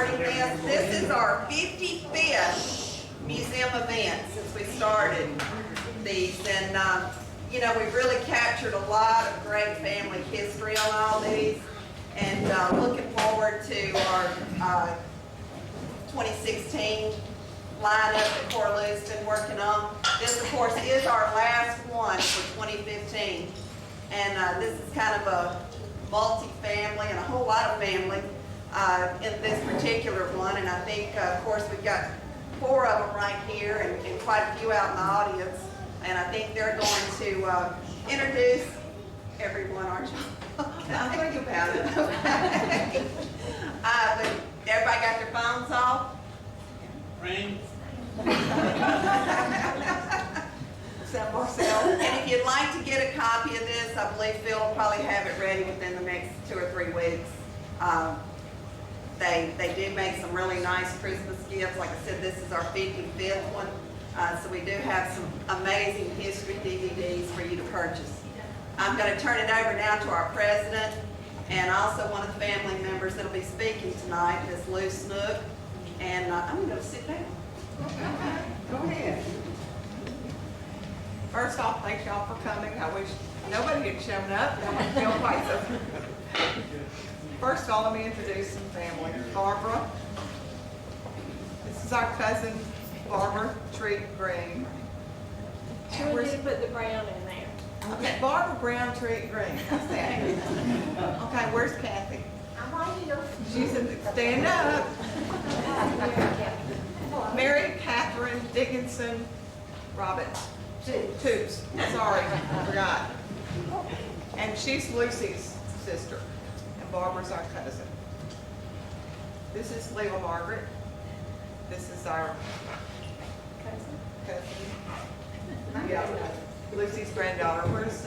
recording this. This is our 55th museum event since we started these, and you know, we've really captured a lot of great family history on all these, and looking forward to our 2016 lineup that Coraloo's been working on. This, of course, is our last one for 2015, and this is kind of a multi-family and a whole lot of family in this particular one, and I think, of course, we've got 4 of them right here and quite a few out in the audience, and I think they're going to introduce everyone, aren't you? Okay. I'll think about it. Okay. But everybody got their phones off? Ring. And if you'd like to get a copy of this, I believe Phil will probably have it ready within the next 2 or 3 weeks. They did make some really nice Christmas gifts. Like I said, this is our 55th one. So we do have some amazing history DVDs for you to purchase. I'm going to turn it over now to our president and also one of the family members that will be speaking tonight, Ms. Louise Snook. And I'm going to go sit down. Go ahead. First off, thank y'all for coming. I wish nobody had shown up. I wouldn't feel quite so. First of all, let me introduce some family. Barbara. This is our cousin, Barbara Treat Green. Sure did put the brown in there. Okay, Barbara Brown Treat Green. How's that? Okay, where's Kathy? I'm right here. She's in the, stand up. Mary Catherine Dickinson Robbins. Toots. Sorry, I forgot. And she's Lucy's sister, and Barbara's our cousin. This is Leila Margaret. This is our cousin. Yeah, Lucy's granddaughter. Where's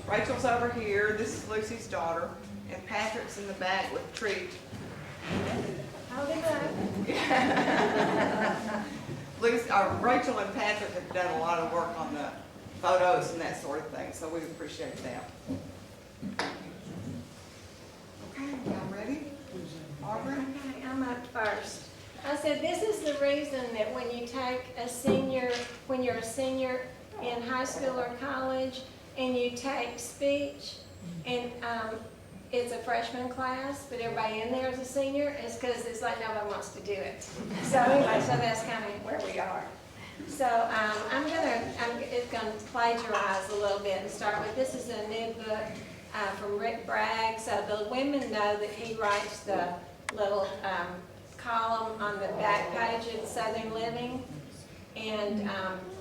Rachel's over here. This is Lucy's daughter, and Patrick's in the back with Treat. How did that? Rachel and Patrick have done a lot of work on the photos and that sort of thing, so we appreciate that. Okay, y'all ready? Barbara? Okay, I'm up first. I said this is the reason that when you take a senior, when you're a senior in high school or college, and you take speech, and it's a freshman class, but everybody in there is a senior, is because it's like nobody wants to do it. So anyway, so that's kind of where we are. So it's gonna plagiarize a little bit and start with, this is a new book from Rick Bragg. So the women know that he writes the little column on the back page of Southern Living. And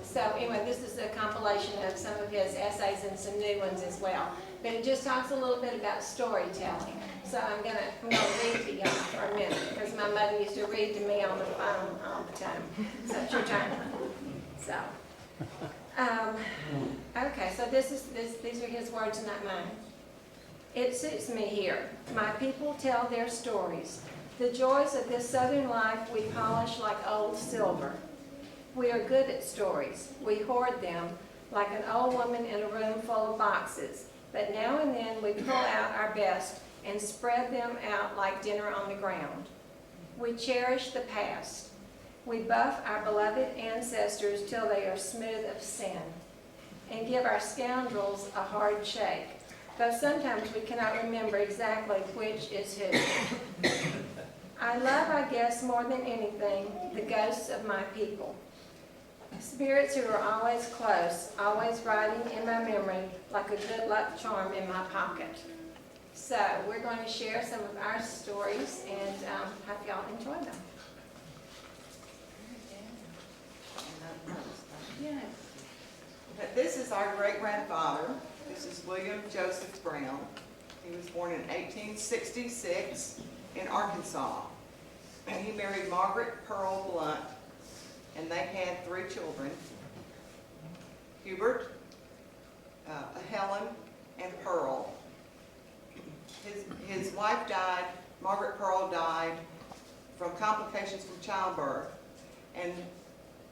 so anyway, this is a compilation of some of his essays and some new ones as well. But it just talks a little bit about storytelling. So I'm gonna read to y'all for a minute, because my mother used to read to me on the phone all the time. So it's your turn. So, okay, so these are his words, not mine. It suits me here. My people tell their stories. The joys of this southern life we polish like old silver. We are good at stories. We hoard them like an old woman in a room full of boxes. But now and then we pull out our best and spread them out like dinner on the ground. We cherish the past. We buff our beloved ancestors till they are smooth of sin, and give our scoundrels a hard shake, though sometimes we cannot remember exactly which is who. I love, I guess, more than anything, the ghosts of my people. Spirits who are always close, always riding in my memory like a good luck charm in my pocket. So we're going to share some of our stories and hope y'all enjoy them. Yes. This is our great-grandfather. This is William Joseph Brown. He was born in 1866 in Arkansas. And he married Margaret Pearl Blunt, and they had 3 children, Hubert, Helen, and Pearl. His wife died, Margaret Pearl died from complications from childbirth, and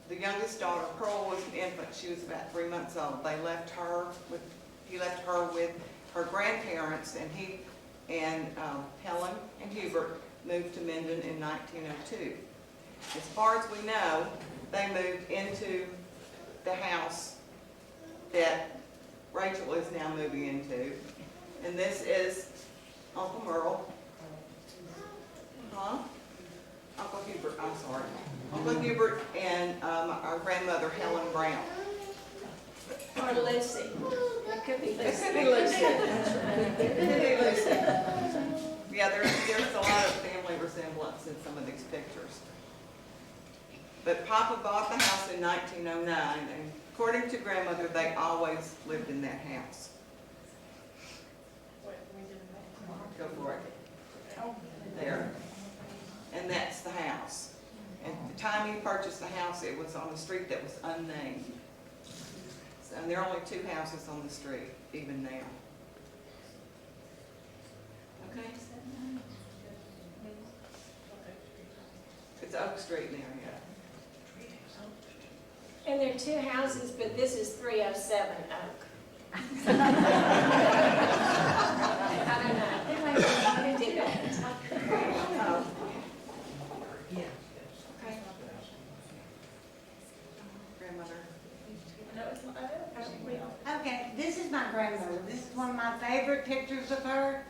the youngest daughter, Pearl, was an infant. She was about 3 months old. He left her with her grandparents, and Helen and Hubert moved to Minden in 1902. As far as we know, they moved into the house that Rachel is now moving into. And this is Uncle Merle. Uncle Hubert, I'm sorry. Uncle Hubert and our grandmother Helen Brown. Or Lucy. It could be It Lucy. could be Lucy. It could be Lucy. Yeah, there's a lot of family resemblance in some of these pictures. But Papa bought the house in 1909, and according to grandmother, they always lived in that house. Go for it. There. And that's the house. At the time he purchased the house, it was on a street that was unnamed. So, and there are only 2 houses on the street, even now. Okay? It's Oak Street now, yeah. And there are 2 houses, but this is 307 Oak. I don't know. Who did that? Oh. Okay. Grandmother. Okay, this is my grandmother. This is one of my favorite pictures of her.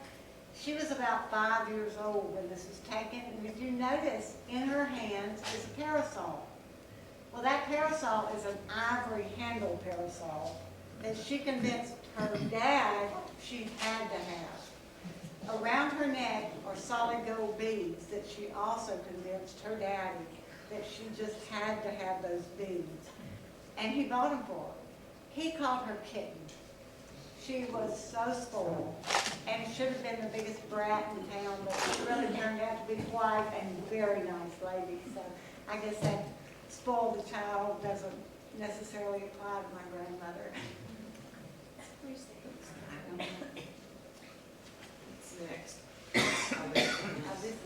She was about 5 years old when this was taken, and if you notice, in her hands is a parasol. Well, that parasol is an ivory handle parasol that she convinced her dad she had to have. Around her neck are solid gold beads that she also convinced her daddy that she just had to have those beads. And he bought them for her. He called her Kitten. She was so spoiled, and should have been the biggest brat in town, but she really turned out to be quite a very nice lady. So I guess that spoiled the child doesn't necessarily apply to my grandmother. I don't know. What's next? This is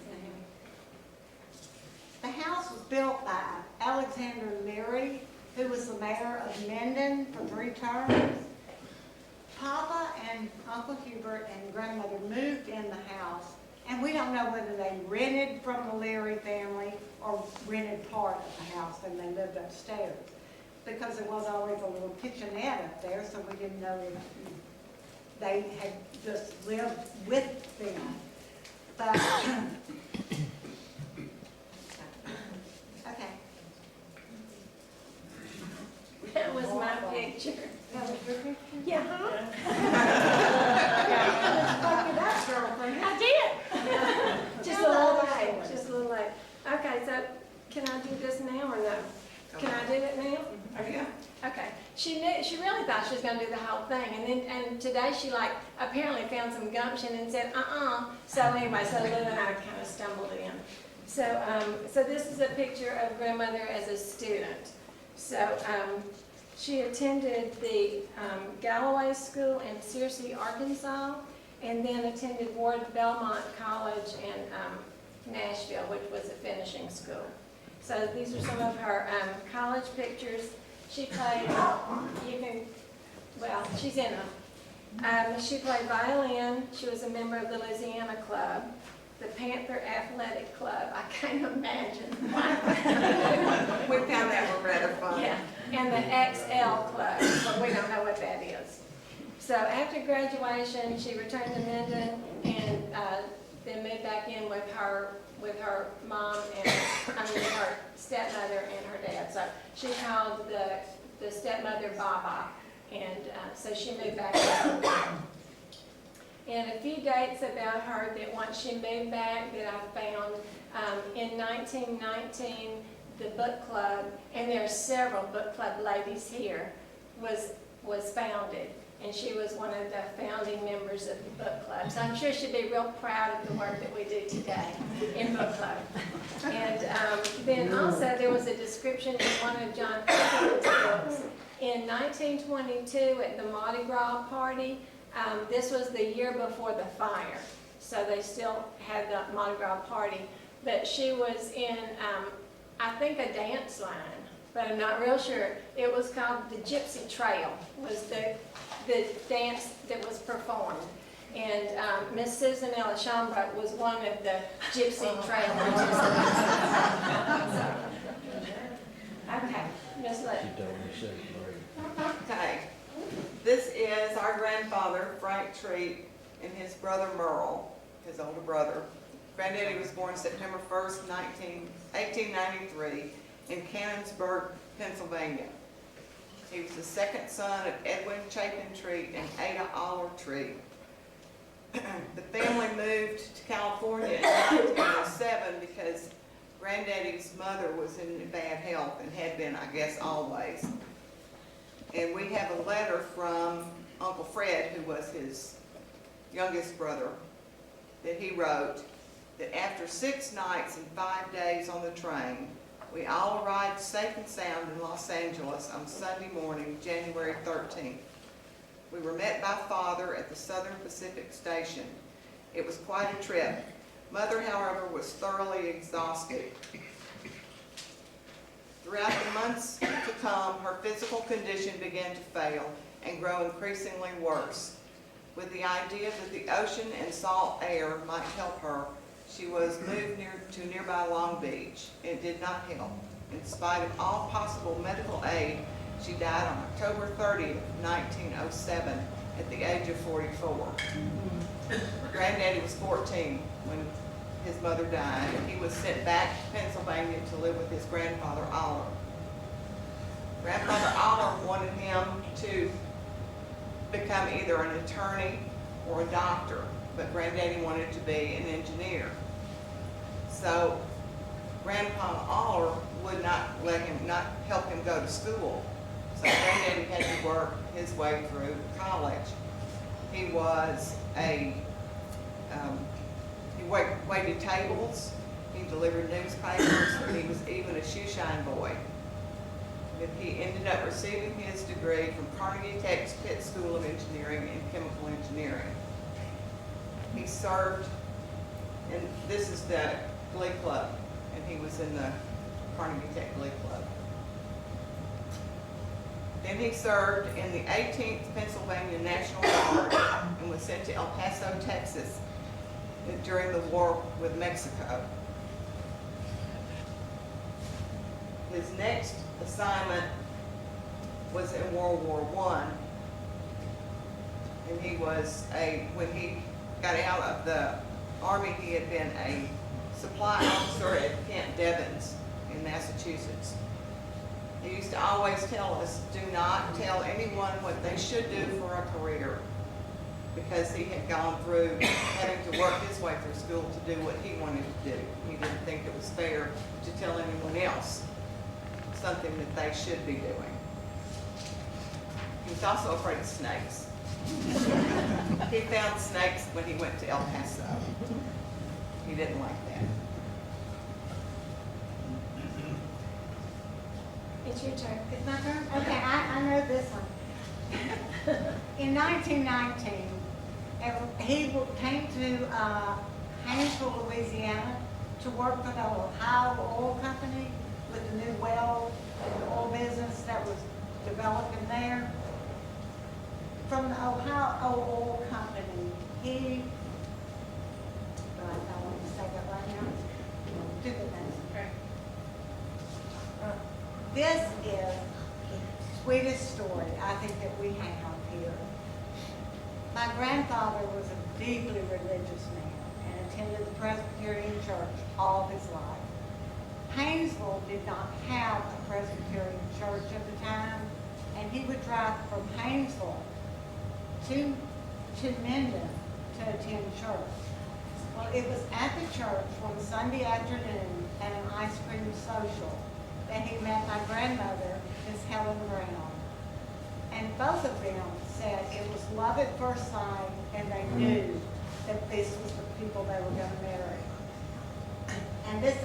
the house was built by Alexander Leary, who was the mayor of Minden for 3 terms. Papa and Uncle Hubert and grandmother moved in the house, and we don't know whether they rented from the Leary family or rented part of the house and they lived upstairs, because there was always a little kitchenette up there, so we didn't know if they had just lived with them. But, okay. That was my picture. That was your picture? Yeah, huh? Fuck it up, girlfriend. I did. Just a little late, just a little late. Okay, so can I do this now or no? Can I do it now? Yeah. Okay. She really thought she was going to do the whole thing, and today she apparently found some gumption and said So anyway, so Lou and I kind of stumbled in. So this is a picture of grandmother as a student. So she attended the Galloway School in Searcy, Arkansas, and then attended Ward Belmont College in Nashville, which was a finishing school. So these are some of her college pictures. She played, she's in them. She played violin. She was a member of the Louisiana Club, the Panther Athletic Club. I can't imagine. We found that one rather fun. Yeah, and the XL Club, but we don't know what that is. So after graduation, she returned to Minden and then moved back in with her mom and her stepmother and her dad. So she called the stepmother Baba, and so she moved back in. And a few dates about her that once she moved back that I found, in 1919, the book club, and there are several book club ladies here, was founded. And she was one of the founding members of the book club. So I'm sure she'd be real proud of the work that we do today in book club. And then also there was a description in one of John Hicks' books. In 1922 at the Mardi Gras party, this was the year before the fire. So they still had the Mardi Gras party. But she was in, I think, a dance line, but I'm not real sure. It was called the Gypsy Trail, was the dance that was performed. And Miss Susan Elishambra was one of the gypsy trailers. Okay, Miss Lee. Okay, this is our grandfather, Frank Treat, and his brother Merle, his older brother. Granddaddy was born September 1st, 1893 in Canonsburg, Pennsylvania. He was the second son of Edwin Chapin Treat and Ada Aller Treat. The family moved to California in 1907 because Granddaddy's mother was in bad health and had been, I guess, always. And we have a letter from Uncle Fred, who was his youngest brother, that he wrote that after 6 nights and 5 days on the train, we all arrived safe and sound in Los Angeles on Sunday morning, January 13th. We were met by Father at the Southern Pacific Station. It was quite a trip. Mother, however, was thoroughly exhausted. Throughout the months to come, her physical condition began to fail and grow increasingly worse. With the idea that the ocean and salt air might help her, she was moved to nearby Long Beach. It did not help. In spite of all possible medical aid, she died on October 30th, 1907, at the age of 44. Granddaddy was 14 when his mother died, and he was sent back to Pennsylvania to live with his grandfather, Aller. Grandfather Aller wanted him to become either an attorney or a doctor, but Granddaddy wanted to be an engineer. So Grandpa Aller would not help him go to school. So Granddaddy had to work his way through college. He was he waited tables, he delivered newspapers, and he was even a shoeshine boy. And he ended up receiving his degree from Carnegie Tech's Pitt School of Engineering and Chemical Engineering. He served, and this is the Glee Club, and he was in the Carnegie Tech Glee Club. Then he served in the 18th Pennsylvania National Guard and was sent to El Paso, Texas during the war with Mexico. His next assignment was in World War I, and when he got out of the Army, he had been a supply officer at Camp Devens in Massachusetts. He used to always tell us, do not tell anyone what they should do for a career, because he had gone through having to work his way through school to do what he wanted to do. He didn't think it was fair to tell anyone else something that they should be doing. He was also afraid of snakes. He found snakes when he went to El Paso. He didn't like that. It's your turn. It's my turn? Okay, I know this one. In 1919, he came to Haynesville, Louisiana to work for the Ohio Oil Company with the new well and oil business that was developing there. From the Ohio Oil Company, I want to say that right now. Do the things. This is the sweetest story I think that we have here. My grandfather was a deeply religious man and attended the Presbyterian church all his life. Haynesville did not have a Presbyterian church at the time, and he would drive from Haynesville to Minden to attend church. Well, it was at the church one Sunday afternoon at an ice cream social that he met my grandmother, Miss Helen Brown. And both of them said it was love at first sight, and they knew that this was the people they were going to marry. And this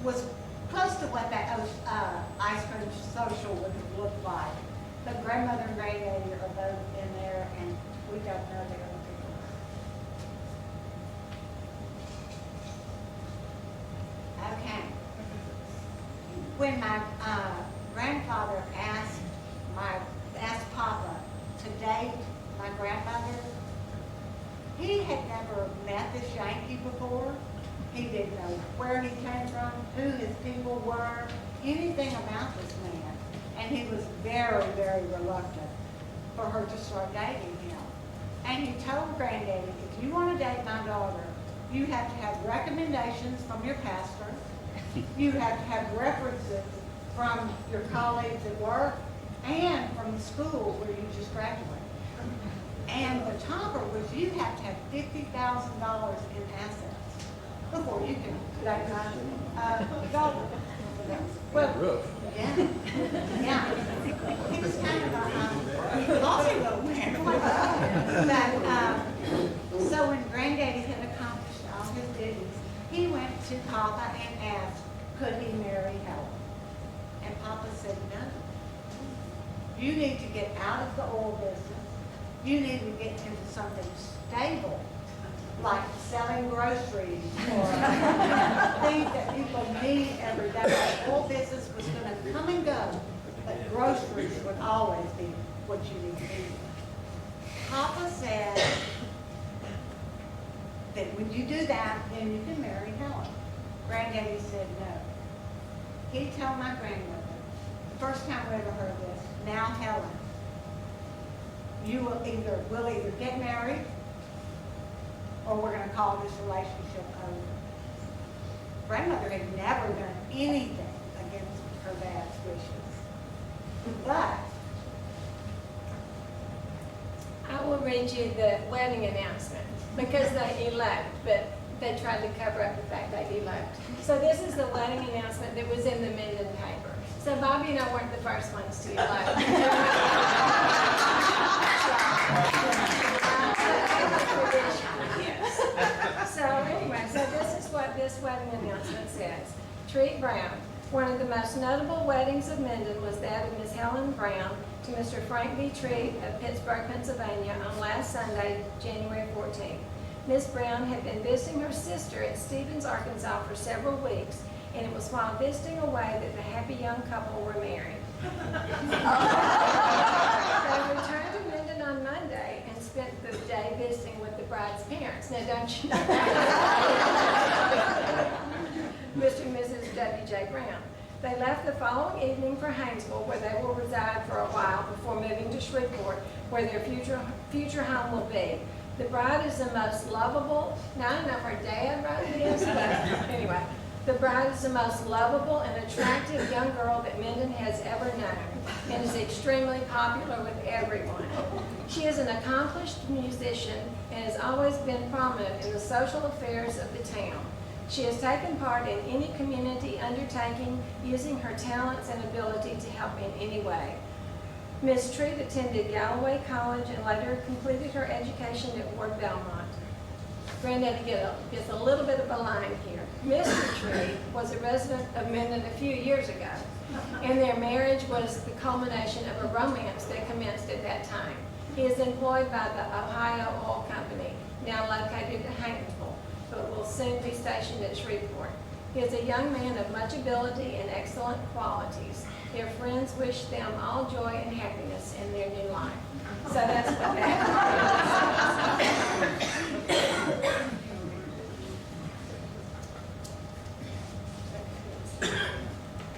was close to what that ice cream social would have looked like. But grandmother and granddaddy are both in there, and we don't know the other people. Okay. When my grandfather asked Papa to date my grandmother, He had never met this Yankee before. He didn't know where he came from, who his people were, anything about this man. And he was very, very reluctant for her to start dating him. And he told Granddaddy, if you want to date my daughter, you have to have recommendations from your pastor. You have to have references from your colleagues at work and from the school where you just graduated. And the topper was you have to have $50,000 in assets before you can date my daughter. Well, yeah, yeah. He was kind of a lousy little man. But, so when Granddaddy had accomplished all his duties, he went to Papa and asked, could he marry Helen? And Papa said, no. You need to get out of the oil business. You need to get into something stable, like selling groceries or things that people need every day. The oil business was going to come and go, but groceries would always be what you need to do. Papa said that when you do that, then you can marry Helen. Granddaddy said no. He told my grandmother, the first time we ever heard this, now Helen, we'll either get married or we're going to call this relationship over. Grandmother had never done anything against her dad's wishes. But I will read you the wedding announcement because they eloped, but they tried to cover up the fact they eloped. So this is the wedding announcement that was in the Minden paper. So Bobby and I weren't the first ones to elope. So anyway, so this is what this wedding announcement says. Treat Brown. One of the most notable weddings of Minden was that of Miss Helen Brown to Mr. Frank B. Treat of Pittsburgh, Pennsylvania on last Sunday, January 14th. Miss Brown had been visiting her sister at Stevens, Arkansas for several weeks, and it was while visiting away that the happy young couple were married. They returned to Minden on Monday and spent the day visiting with the bride's parents. Now, don't you know? Mr. and Mrs. W.J. Brown. They left the following evening for Haynesville, where they will reside for a while before moving to Shreveport, where their future home will be. The bride is the most lovable, now I know her dad wrote this, but anyway. The bride is the most lovable and attractive young girl that Minden has ever known and is extremely popular with everyone. She is an accomplished musician and has always been prominent in the social affairs of the town. She has taken part in any community undertaking using her talents and ability to help in any way. Ms. Treat attended Galloway College and later completed her education at Ward Belmont. Granddaddy gets a little bit of a line here. Mr. Treat was a resident of Minden a few years ago, and their marriage was the culmination of a romance that commenced at that time. He is employed by the Ohio Oil Company, now located at Haynesville, but will soon be stationed at Shreveport. He is a young man of much ability and excellent qualities. Their friends wish them all joy and happiness in their new life. So that's what that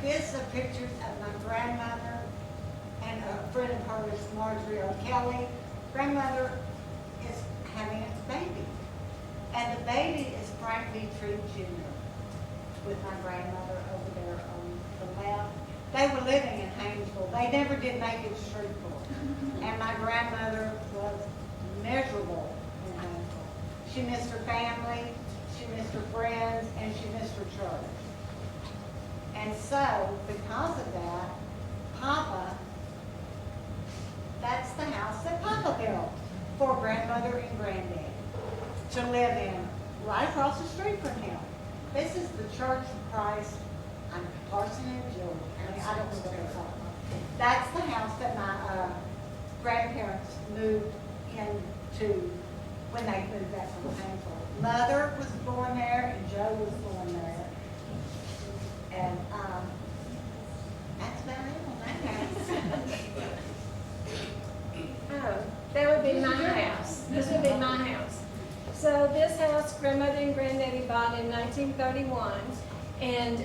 This are pictures of my grandmother and a friend of hers, Marjorie O'Kelly. Grandmother is having a baby. And the baby is Frank B. Treat Jr. with my grandmother over there on the left. They were living in Haynesville. They never did make it to Shreveport. And my grandmother was miserable in Haynesville. She missed her family, she missed her friends, and she missed her church. And so, because of that, Papa, that's the house that Papa built for grandmother and granddaddy to live in, right across the street from him. This is the Church of Christ on Carson and George. I don't know what they're called. That's the house that my grandparents moved into when they moved back from Haynesville. Mother was born there and Joe was born there. And that's about it on that house. Oh, that would be my house. This would be my house. So this house, grandmother and granddaddy bought in 1931, and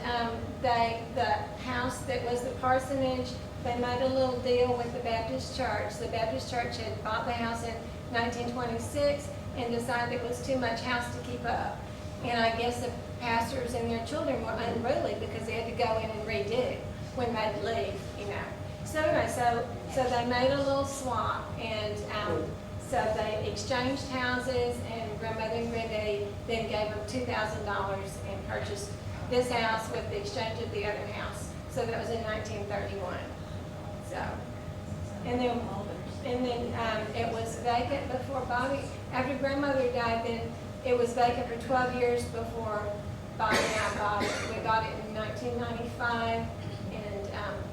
the house that was the parsonage, they made a little deal with the Baptist church. The Baptist church had bought the house in 1926 and decided it was too much house to keep up. And I guess the pastors and their children were unruly because they had to go in and redo when they'd leave, you know. So anyway, so they made a little swap, and so they exchanged houses, and grandmother and granddaddy then gave them $2,000 and purchased this house with the exchange of the other house. So that was in 1931. So, and then it was vacant before Bobby, after grandmother died, then it was vacant for 12 years before Bobby and I bought it. We bought it in 1995, and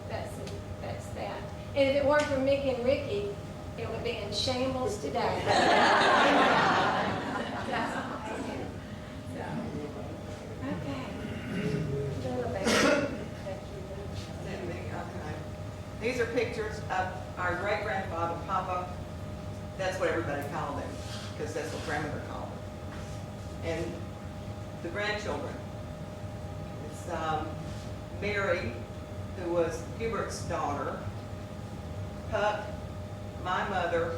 that's that. And if it weren't for Mickey and Ricky, it would be in shambles today. Okay. Little baby. These are pictures of our great-grandfather, Papa. That's what everybody called him, because that's what grandmother called him. And the grandchildren. It's Mary, who was Hubert's daughter, Puck, my mother,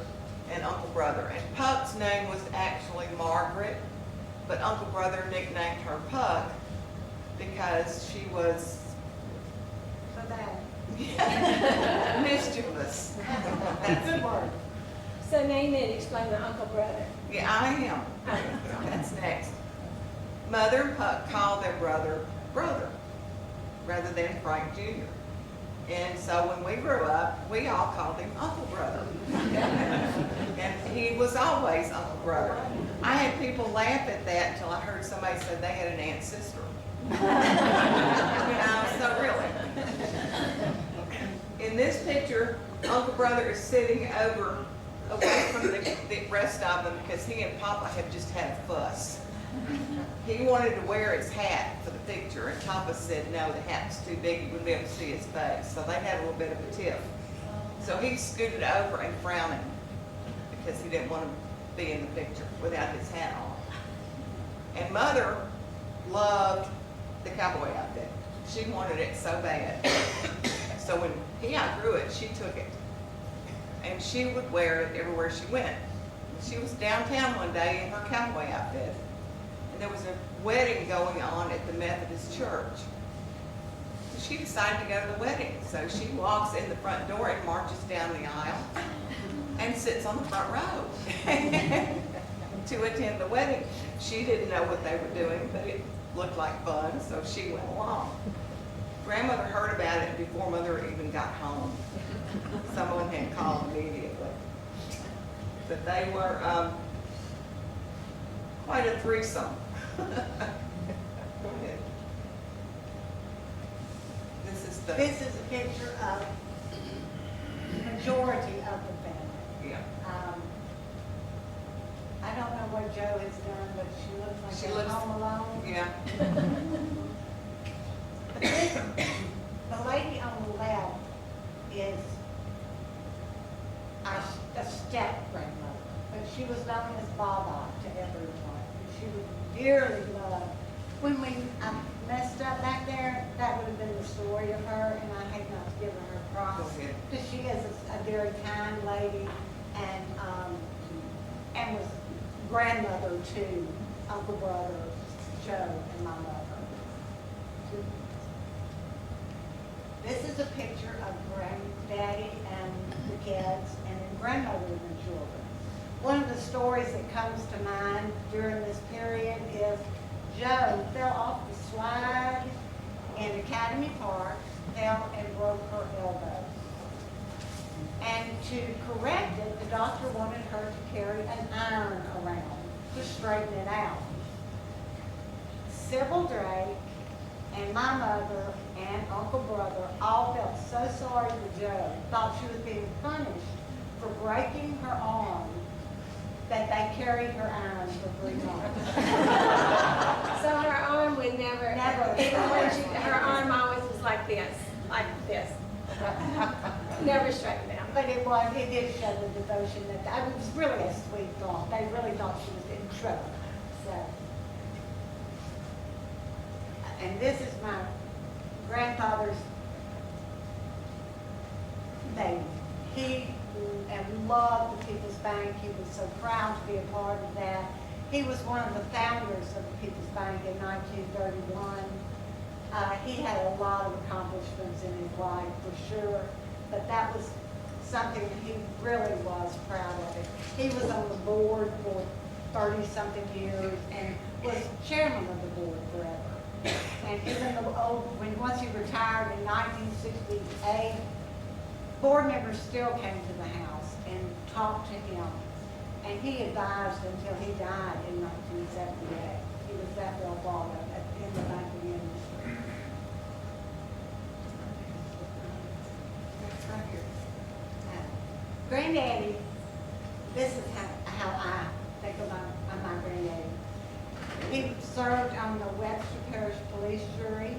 and Uncle Brother. And Puck's name was actually Margaret, but Uncle Brother nicknamed her Puck because she was So that, mischievous. that's a good word. So now you need to explain the Uncle Brother. Yeah, I am. That's next. Mother and Puck called their brother, brother, rather than Frank Jr. And so when we grew up, we all called him Uncle Brother. And he was always Uncle Brother. I had people laugh at that until I heard somebody said they had an aunt sister. So really. In this picture, Uncle Brother is sitting away from the rest of them because he and Papa have just had a fuss. He wanted to wear his hat for the picture, and Papa said, no, the hat's too big, you wouldn't be able to see his face. So they had a little bit of a tiff. So he scooted over and frowning because he didn't want to be in the picture without his hat on. And Mother loved the cowboy outfit. She wanted it so bad. So when he outgrew it, she took it. And she would wear it everywhere she went. She was downtown one day in her cowboy outfit. And there was a wedding going on at the Methodist church. So she decided to go to the wedding. So she walks in the front door and marches down the aisle and sits on the front row to attend the wedding. She didn't know what they were doing, but it looked like fun, so she went along. Grandmother heard about it before Mother even got home. Someone had called immediately. But they were quite a threesome. Go ahead. This is a picture of the majority of the family. Yeah. I don't know what Joe has done, but she looks like She she's looks- home alone. Yeah. But this, the lady on the left is a step grandmother, but she was known as Baba to everyone. She was dearly loved. When we messed up back there, that would have been the story of her, and I hate not to give her props. Go ahead. Because she is a very kind lady, and was grandmother to Uncle Brother, Joe, and my mother. This is a picture of granddaddy and the kids, and then grandmother and the children. One of the stories that comes to mind during this period is Joe fell off the slide in Academy Park, fell and broke her elbow. And to correct it, the doctor wanted her to carry an iron around to straighten it out. Sybil Drake and my mother and Uncle Brother all felt so sorry for Joe, thought she was being punished for breaking her arm, that they carried her iron for 3 months. So her arm would never, even when her arm always was like this, never straightened out. But it did show the devotion that, it was really a sweet thought. They really thought she was in trouble, so. And this is my grandfather's baby. He loved the People's Bank. He was so proud to be a part of that. He was one of the founders of the People's Bank in 1931. He had a lot of accomplishments in his life, for sure, but that was something that he really was proud of it. He was on the board for 30-something years and was chairman of the board forever. And even once he retired in 1968, board members still came to the house and talked to him. And he advised until he died in 1978. He was that well thought of in the banking industry. That's right here. Granddaddy, this is how I think of my granddaddy. He served on the Webster Parish Police Jury.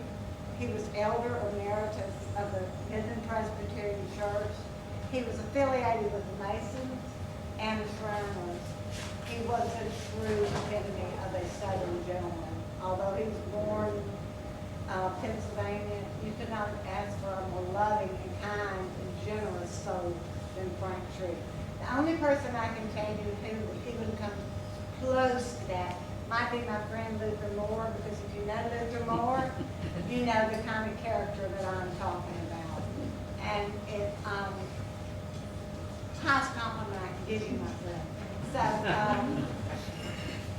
He was elder emeritus of the Minden Presbyterian Church. He was affiliated with the Masons and the Shriners. He was a true epitome of a Southern gentleman. Although he was born Pennsylvania, you could not ask for a more loving and kind and generous soul than Frank Tree. The only person I can tell you who even comes close to that might be my friend Luther Moore, because if you know Luther Moore, you know the kind of character that I'm talking about. And it, highest compliment I can give you, my friend. So,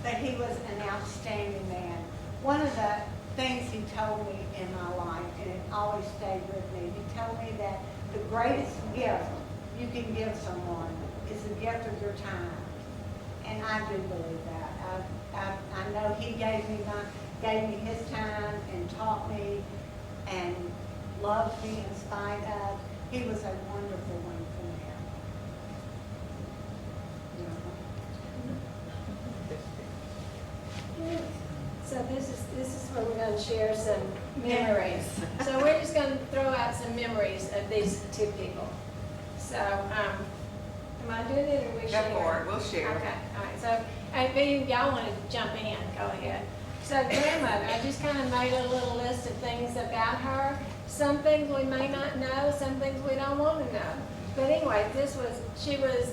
but he was an outstanding man. One of the things he told me in my life, and it always stayed with me, he told me that the greatest gift you can give someone is the gift of your time. And I do believe that. I know he gave me his time and taught me and loved me in spite of. He was a wonderful, wonderful man. So this is where we're going to share some memories. So we're just going to throw out some memories of these two people. So, am I doing it or we share? Go for it, we'll share. Okay, all right. So, if y'all want to jump in, go ahead. So grandmother, I just kind of made a little list of things about her. Some things we may not know, some things we don't want to know. But anyway, she was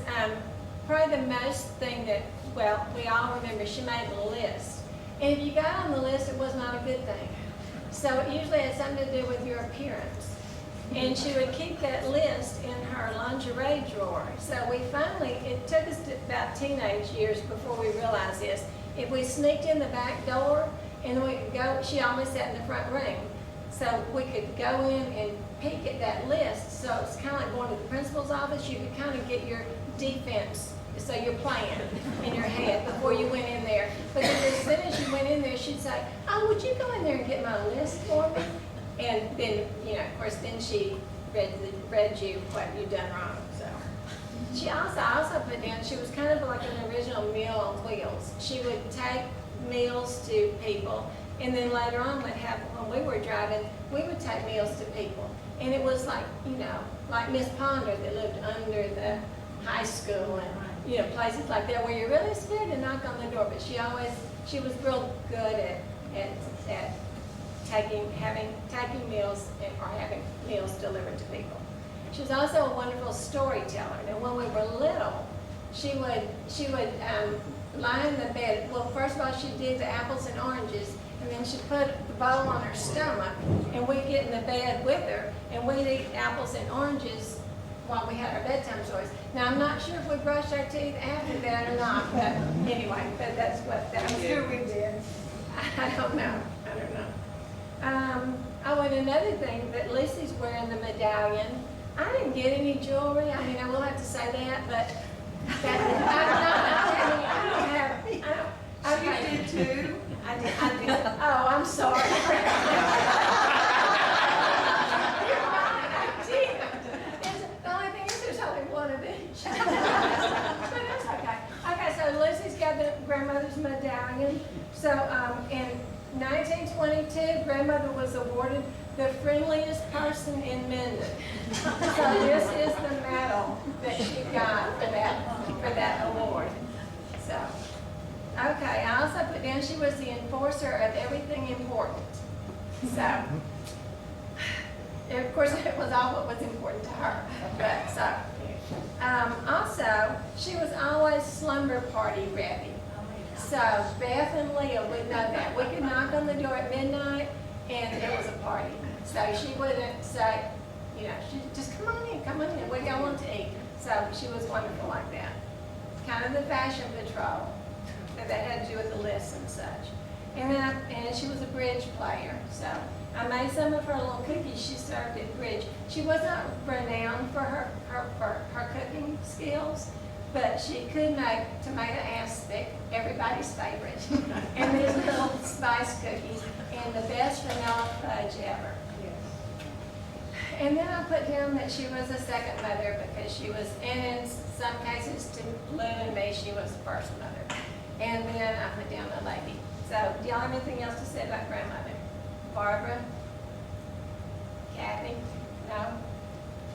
probably the most thing that, well, we all remember, she made the list. And if you got on the list, it was not a good thing. So it usually had something to do with your appearance. And she would keep that list in her lingerie drawer. So it took us to about teenage years before we realized this. If we sneaked in the back door and we could go, she always sat in the front room. So we could go in and peek at that list. So it's kind of like going to the principal's office. You could kind of get your defense, so your plan in your head before you went in there. Because as soon as you went in there, she'd say, oh, would you go in there and get my list for me? And then, of course, then she read you what you'd done wrong. So she also put down, she was kind of like an original meal on wheels. She would take meals to people, and then later on when we were driving, we would take meals to people. And it was like, like Miss Ponder that lived under the high school and, places like that where you're really scared to knock on the door. But she was real good at taking meals or having meals delivered to people. She was also a wonderful storyteller. And when we were little, she would lie in the bed. Well, first of all, she'd do the apples and oranges, and then she'd put the bowl on her stomach, and we'd get in the bed with her, and we'd eat apples and oranges while we had our bedtime stories. Now, I'm not sure if we brushed our teeth after that or not, but anyway, that's what that was. I'm sure we did. I don't know. And another thing, that Lucy's wearing the medallion. I didn't get any jewelry. I mean, I will have to say that, but You did too? I did. Oh, I'm sorry. The only thing is there's only one of each. But that's okay. Okay, so Lucy's got the grandmother's medallion. So in 1922, grandmother was awarded the friendliest person in Minden. So this is the medal that she got for that award. So, okay, I also put down she was the enforcer of everything important. So, of course, it was all what was important to her. But so, also, she was always slumber party ready. So Beth and Leah would know that. We could knock on the door at midnight and there was a party. So she wouldn't say, you know, she just come on in, what do y'all want to eat? So she was wonderful like that. Kind of the fashion patrol that had to do with the lists and such. And she was a bridge player. So I made some of her little cookies she served at bridge. She was not renowned for her cooking skills, but she could make tomato aspic, everybody's favorite, and these little spice cookies, and the best vanilla fudge ever. And then I put down that she was a second mother because she was, and in some cases to Lou and me, she was the first mother. And then I put down a lady. So do y'all have anything else to say about grandmother? Barbara? Kathy? No?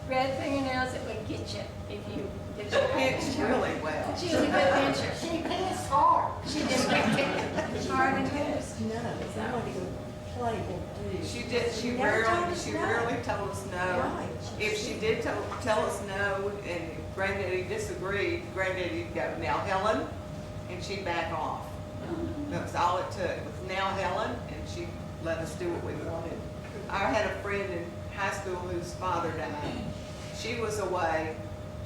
Red fingernails that would get you if you did your Pinched really well. She was a good pincher. She pissed hard. She did hard and good. She rarely told us no. If she did tell us no and Granddaddy disagreed, Granddaddy would go, now Helen, and she'd back off. That was all it took. It was now Helen, and she let us do what we wanted. I had a friend in high school whose father died. She was away.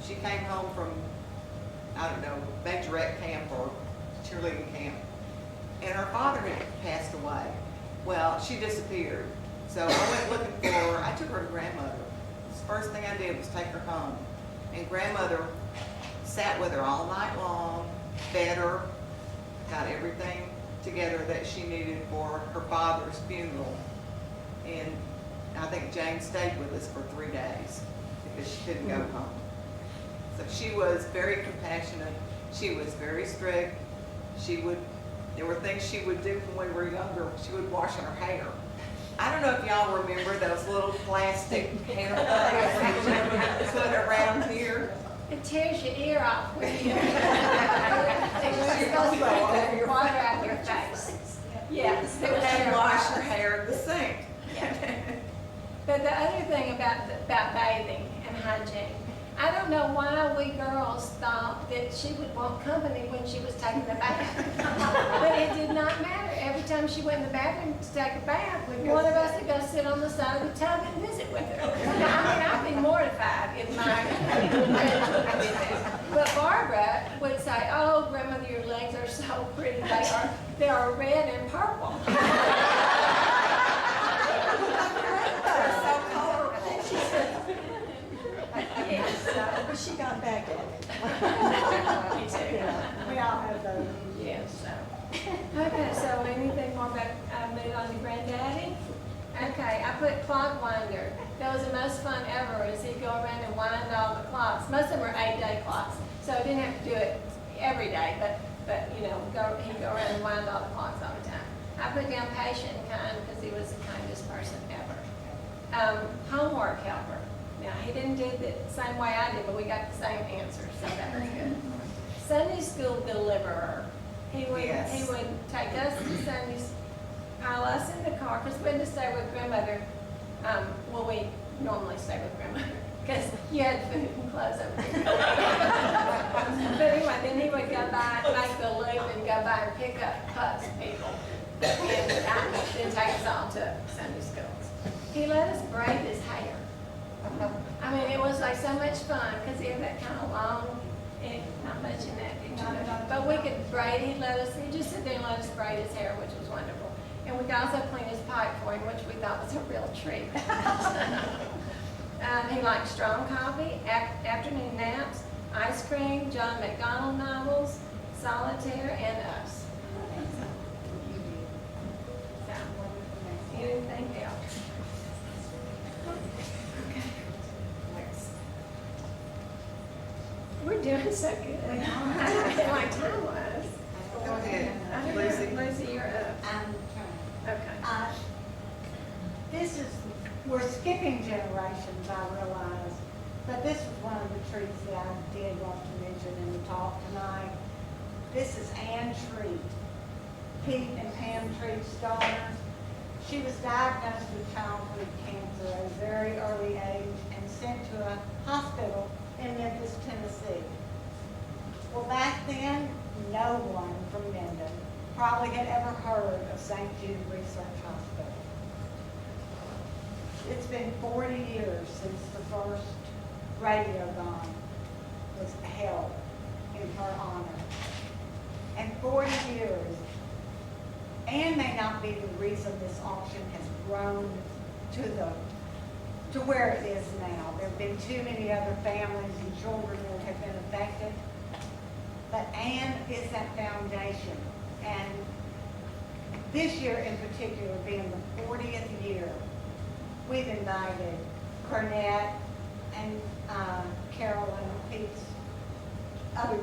She came home from, I don't know, majorette camp or cheerleading camp. And her father had passed away. Well, she disappeared. So I went looking for her. I took her to grandmother. The first thing I did was take her home. And grandmother sat with her all night long, fed her, got everything together that she needed for her father's funeral. And I think Jane stayed with us for 3 days because she couldn't go home. So she was very compassionate. She was very strict. There were things she would do when we were younger. She would wash her hair. I don't know if y'all remember those little plastic hair things put around here. It tears your ear off when you it's supposed to be water out of your face. Yes, it was And terrible. wash her hair in the sink. But the other thing about bathing and hygiene, I don't know why we girls thought that she would want company when she was taking the bath. But it did not matter. Every time she went in the bathroom to take a bath, one of us would go sit on the side of the tub and visit with her. I mean, I'd be mortified if my grandchildren did that. But Barbara would say, "Oh, grandmother, your legs are so pretty. They are red and purple." But she got back at it. Me too. We all have those. Yes, so. Okay, so anything more about, move on to Granddaddy? Okay, I put clock winder. That was the most fun ever, is he'd go around and wind all the clocks. Most of them were 8-day clocks, so I didn't have to do it every day, but you know, he'd go around and wind all the clocks all the time. I put down patient and kind because he was the kindest person ever. Homework helper. Now, he didn't do it the same way I did, but we got the same answer, so that was good. Sunday school deliverer. He would take us to Sunday, pile us in the car, because we had to stay with grandmother. Well, we normally stay with grandmother, because you had food and clothes over here. But anyway, then he would go by, make the loop, and go by and pick up pups people. And then take us all to Sunday schools. He let us braid his hair. I mean, it was like so much fun because he had that kind of long, and not much in that picture. But we could braid, he'd just sit there and let us braid his hair, which was wonderful. And we could also clean his pipe for him, which we thought was a real treat. He liked strong coffee, afternoon naps, ice cream, John McDonald novels, solitaire, and us. So, anything else? We're doing so good. I don't know what my time was. Go ahead, I don't Lucy. know. Lucy, you're up. I'm trying. Okay. This is we're skipping generations, I realize. But this was one of the treats that I did want to mention in the talk tonight. This is Ann Treat, Pete and Pam Treat's daughter. She was diagnosed with childhood cancer at a very early age and sent to a hospital in Memphis, Tennessee. Well, back then, no one from Minden probably had ever heard of St. Jude Research Hospital. It's been 40 years since the first radiothon was held in her honor. And 40 years, and may not be the reason this auction has grown to where it is now. There have been too many other families and children that have been affected. But Ann is that foundation. And this year in particular, being the 40th year, we've invited Cornette and Carolyn, Pete's other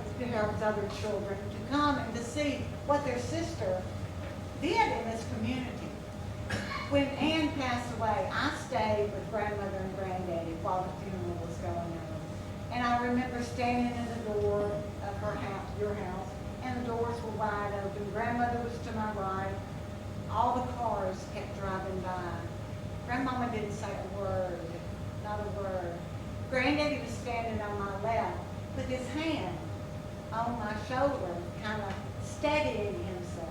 children to come and to see what their sister did in this community. When Ann passed away, I stayed with grandmother and granddaddy while the funeral was going on. And I remember standing in the door of her house, your house, and the doors were wide open. Grandmother was to my right. All the cars kept driving by. Grandmama didn't say a word, not a word. Granddaddy was standing on my left with his hand on my shoulder, kind of steadying himself.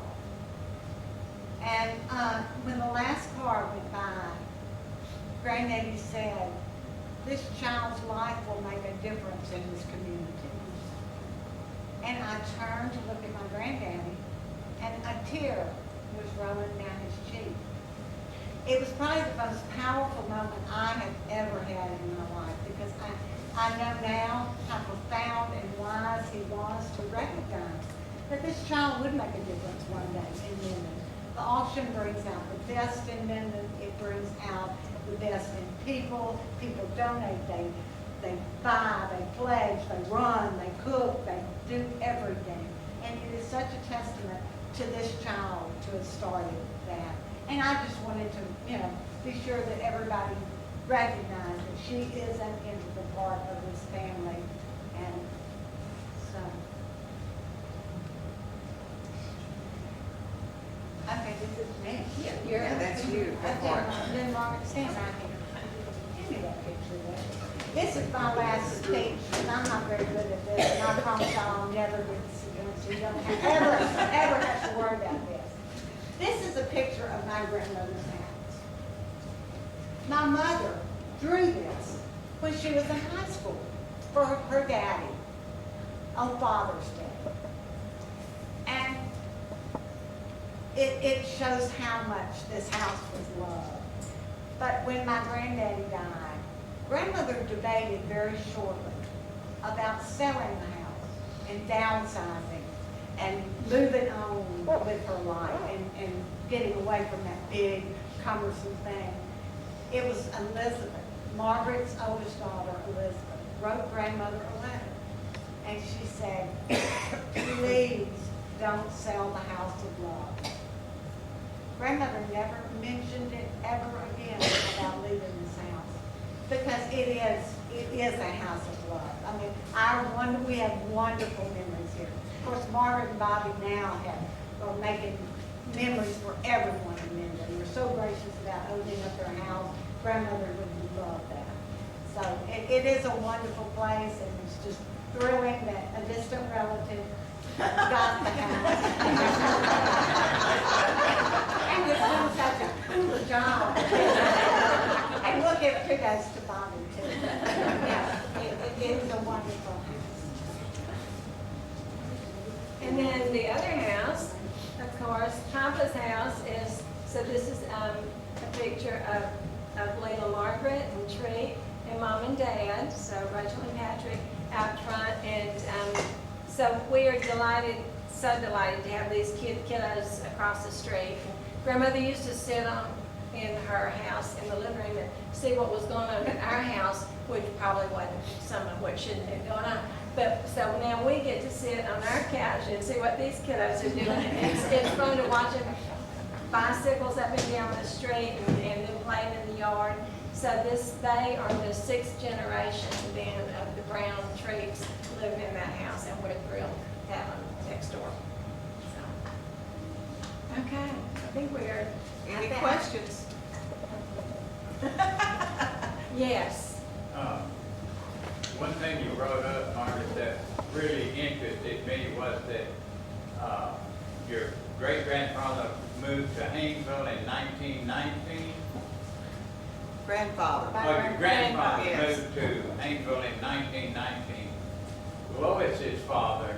And when the last car went by, Granddaddy said, "This child's life will make a difference in this community." And I turned to look at my granddaddy, and a tear was rolling down his cheek. It was probably the most powerful moment I have ever had in my life, because I know now how profound and wise he was to recognize that this child would make a difference one day in Minden. The auction brings out the best in Minden. It brings out the best in people. People donate, they buy, they pledge, they run, they cook, they do everything. And it is such a testament to this child to have started that. And I just wanted to, be sure that everybody recognized that she is an integral part of this family. And so, okay, this is me. Yeah, that's you. That part. Then Margaret, stand right here. Give me that picture there. This is my last speech, and I'm not very good at this, and I promise I'll never get this again, so you don't ever have to worry about this. This is a picture of my grandmother's house. My mother drew this when she was in high school for her daddy on Father's Day. And it shows how much this house was loved. But when my granddaddy died, grandmother debated very shortly about selling the house and downsizing and moving on with her life and getting away from that big, cumbersome thing. It was Elizabeth, Margaret's oldest daughter, Elizabeth, wrote grandmother a letter. And she said, "Please don't sell the house of love." Grandmother never mentioned it ever again about leaving this house, because it is a house of love. I mean, we have wonderful memories here. Of course, Margaret and Bobby now are making memories for everyone in Minden. They're so gracious about opening up their house. Grandmother would love that. So it is a wonderful place, and it's just thrilling that a distant relative got the house. And it's done such a cool job. And we'll give kudos to Bobby too. Yeah, it is a wonderful house. And then the other house, of course, Papa's house is, so this is a picture of Layla, Margaret, and Tree, and Mom and Dad, so Rachel and Patrick out front. And so we are delighted, so delighted to have these kiddos across the street. Grandmother used to sit in her house in the living room and see what was going on in our house, which probably wasn't some of what shouldn't have been going on. But so now we get to sit on our couch and see what these kiddos are doing. It's fun to watch them bicycles up and down the street and then playing in the yard. So they are the 6th generation then of the Brown Triggs living in that house, and we're thrilled to have them next door. So, okay, I think we're. Any at that. questions? Yes. One thing you brought up, Margaret, that really interested me was that your great-grandfather moved to Haynesville in 1919. Grandfather. Well, your grandfather Yes. moved to Haynesville in 1919. Lois's father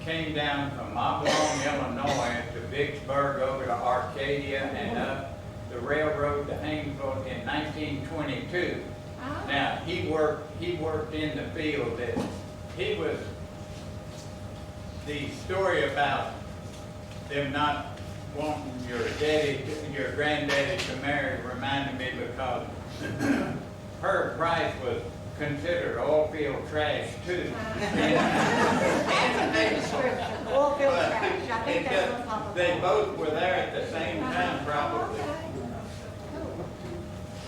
came down from Oblong, Illinois to Vicksburg over to Arcadia and up the railroad to Haynesville in 1922. Oh. Now, he worked in the field that he was, the story about them not wanting your granddaddy to marry reminded me because her Price was considered oil field trash too. Oil field trash, I think that's on top of They that. both were there at the same time probably.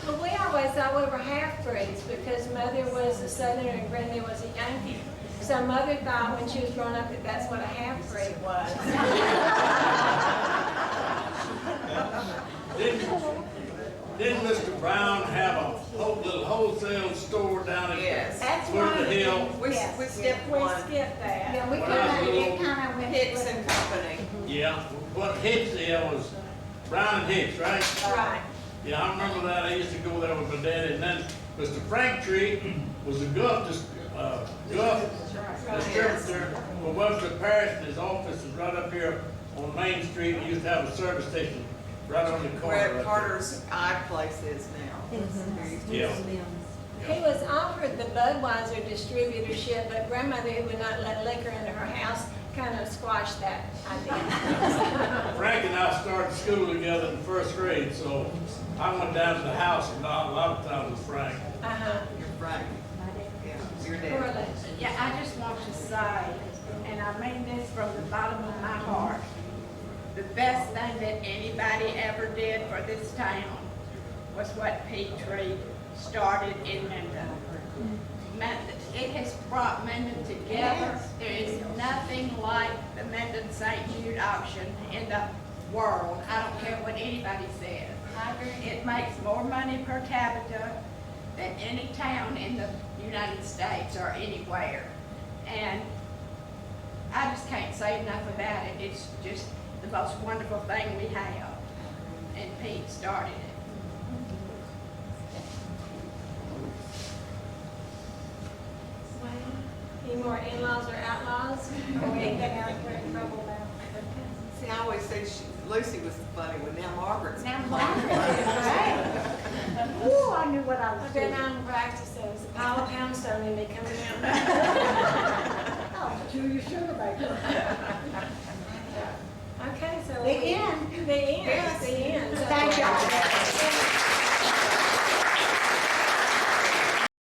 Well, we always thought we were half-breeds because Mother was a Southerner and Granddad was a Yankee. So Mother thought when she was growing up that that's what a half-breed was. Didn't Mr. Brown have a little wholesale store down at Yes. That's Foot of one the of the hill? things, We yes. skipped We one. skipped that. Yeah, we When I was it kind of went. Hicks and Company. Yeah, what Hicks there was Brown and Hicks, right? Right. Yeah, I remember that. I used to go there with my daddy. And then Mr. Frank Tree was a Guff distributor for Webster Parish, and his office is right up here on Main Street. We used to have a service station right on the corner. Where right there. Carter's Eye Place is now. Yeah. He was offered the Budweiser distributorship, but grandmother, who would not let liquor into her house, kind of squashed that idea. Frank and I started school together in first grade, so I went down to the house a lot of times with Frank. Uh-huh. You're Frank. Yeah, your Poor dad. Liz. Yeah, I just want to say, and I mean this from the bottom of my heart, the best thing that anybody ever did for this town was what Pete Tree started in Minden. It has brought Minden together. There is nothing like the Minden St. Jude auction in the world. I don't care what anybody says. It makes more money per capita than any town in the United States or anywhere. And I just can't say enough about it. It's just the most wonderful thing we have. And Pete started it. Any more in-laws or outlaws? Or anything else we're in trouble about. See, I always said Lucy was the funny one. Now Margaret's. Now, Margaret is great. Ooh, I knew what I was I've been doing. on practice, there's a pile of poundstone in me coming out. Oh, Julia Sugarbaker.